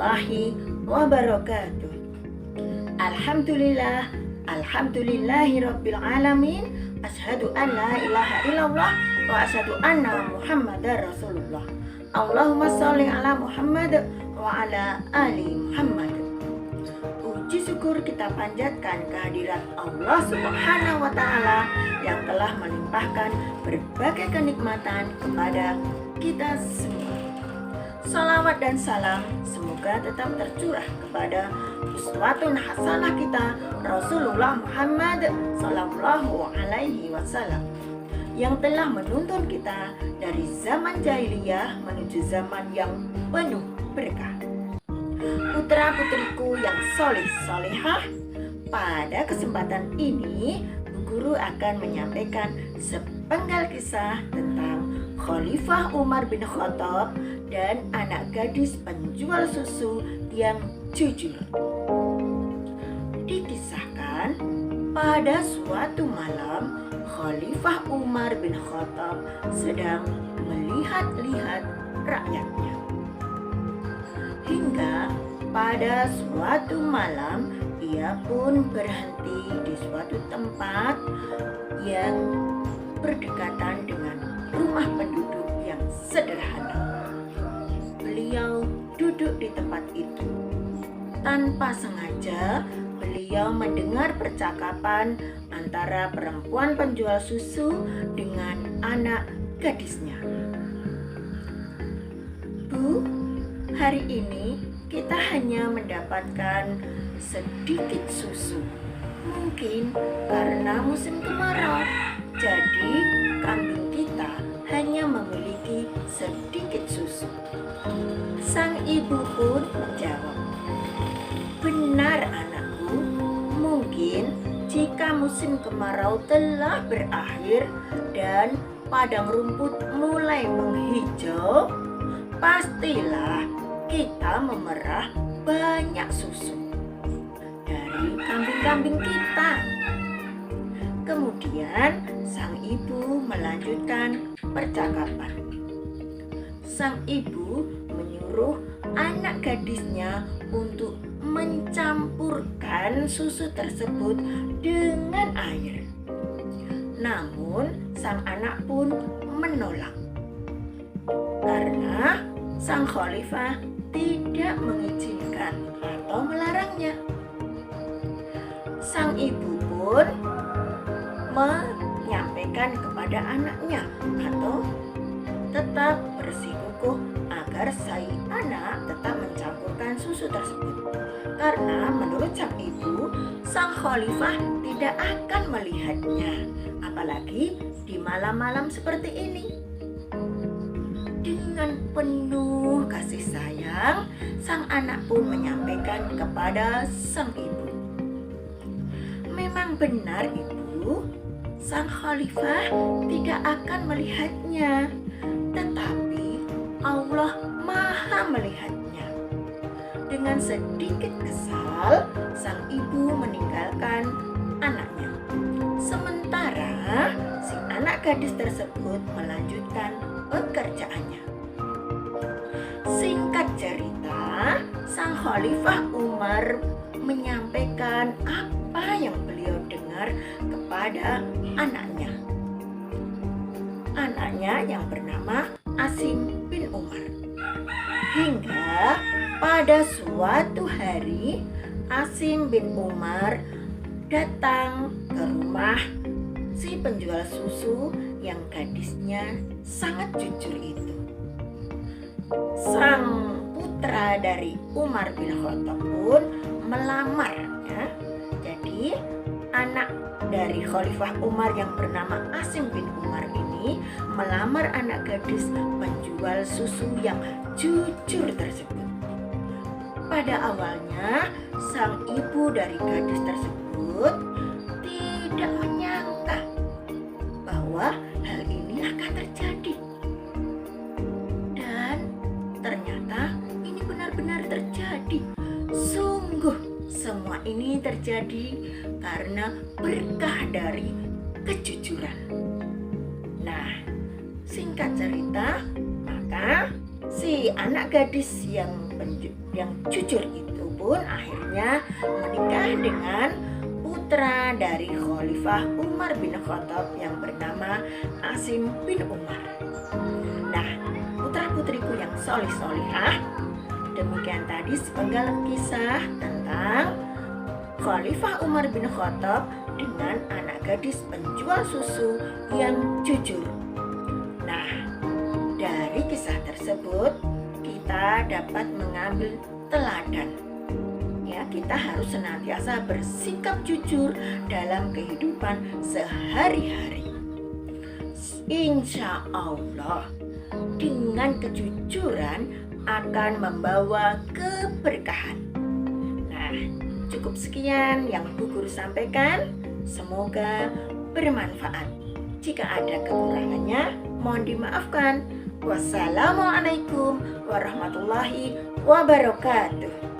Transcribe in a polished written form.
warahmatullahi wabarakatuh. Alhamdulillahi rabbil alamin. Asyhadu an la ilaha illallah wa asyhadu anna Muhammadar Rasulullah. Allahumma sholli ala Muhammad wa ala ali Muhammad. Puji syukur kita panjatkan kehadirat Allah Subhanahu wa taala yang telah melimpahkan berbagai kenikmatan kepada kita semua. Salawat dan salam semoga tetap tercurah kepada uswatun hasanah kita Rasulullah Muhammad sallallahu alaihi wasallam yang telah menuntun kita dari zaman jahiliyah menuju zaman yang penuh berkah. Putra-putriku yang soleh solehah, pada kesempatan ini Bu Guru akan menyampaikan sepenggal kisah tentang Khalifah Umar bin Khattab dan anak gadis penjual susu yang jujur. Dikisahkan, pada suatu malam Khalifah Umar bin Khattab sedang melihat-lihat rakyatnya. Hingga pada suatu malam ia pun berhenti di suatu tempat yang berdekatan dengan rumah penduduk yang sederhana. Beliau duduk di tempat itu. Tanpa sengaja, beliau mendengar percakapan antara perempuan penjual susu dengan anak gadisnya. Bu, hari ini kita hanya mendapatkan sedikit susu. Mungkin karena musim kemarau, jadi kambing kita hanya memiliki sedikit susu. Sang ibu pun menjawab, benar anakku, mungkin jika musim kemarau telah berakhir dan padang rumput mulai menghijau, pastilah kita memerah banyak susu dari kambing-kambing kita. Kemudian sang ibu melanjutkan percakapan. Sang ibu menyuruh anak gadisnya untuk mencampurkan susu tersebut dengan air. Namun sang anak pun menolak karena sang khalifah tidak mengizinkan atau melarangnya. Sang ibu pun menyampaikan kepada anaknya atau tetap bersikukuh agar si anak tetap mencampurkan susu tersebut. Karena menurut sang ibu, sang khalifah tidak akan melihatnya, apalagi di malam-malam seperti ini. Dengan penuh kasih sayang, sang anak pun menyampaikan kepada sang ibu, memang benar ibu, sang khalifah tidak akan melihatnya, tetapi Allah Maha melihatnya. Dengan sedikit kesal, sang ibu meninggalkan anaknya. Sementara si anak gadis tersebut melanjutkan pekerjaannya. Singkat cerita, sang Khalifah Umar menyampaikan apa yang beliau dengar kepada anaknya. Anaknya yang bernama Asim bin Umar. Hingga pada suatu hari Asim bin Umar datang ke rumah si penjual susu yang gadisnya sangat jujur itu. Sang putra dari Umar bin Khattab pun melamar ya. Jadi anak dari Khalifah Umar yang bernama Asim bin Umar ini melamar anak gadis penjual susu yang jujur tersebut. Pada awalnya sang ibu dari gadis tersebut tidak menyangka bahwa hal ini akan terjadi. Dan ternyata ini benar-benar terjadi. Sungguh semua ini terjadi karena berkah dari kejujuran. Nah, singkat cerita, maka Si anak gadis yang jujur itu pun akhirnya menikah dengan putra dari Khalifah Umar bin Khattab yang bernama Asim bin Umar. Nah, putra-putriku yang solih-solihah, demikian tadi sepenggal kisah tentang Khalifah Umar bin Khattab dengan anak gadis penjual susu yang jujur. Nah, dari kisah tersebut kita dapat mengambil teladan. Ya, kita harus senantiasa bersikap jujur dalam kehidupan sehari-hari. Insya Allah, dengan kejujuran akan membawa keberkahan. Nah, cukup sekian yang Bu Guru sampaikan. Semoga bermanfaat. Jika ada kekurangannya, mohon dimaafkan. Wassalamualaikum warahmatullahi wabarakatuh.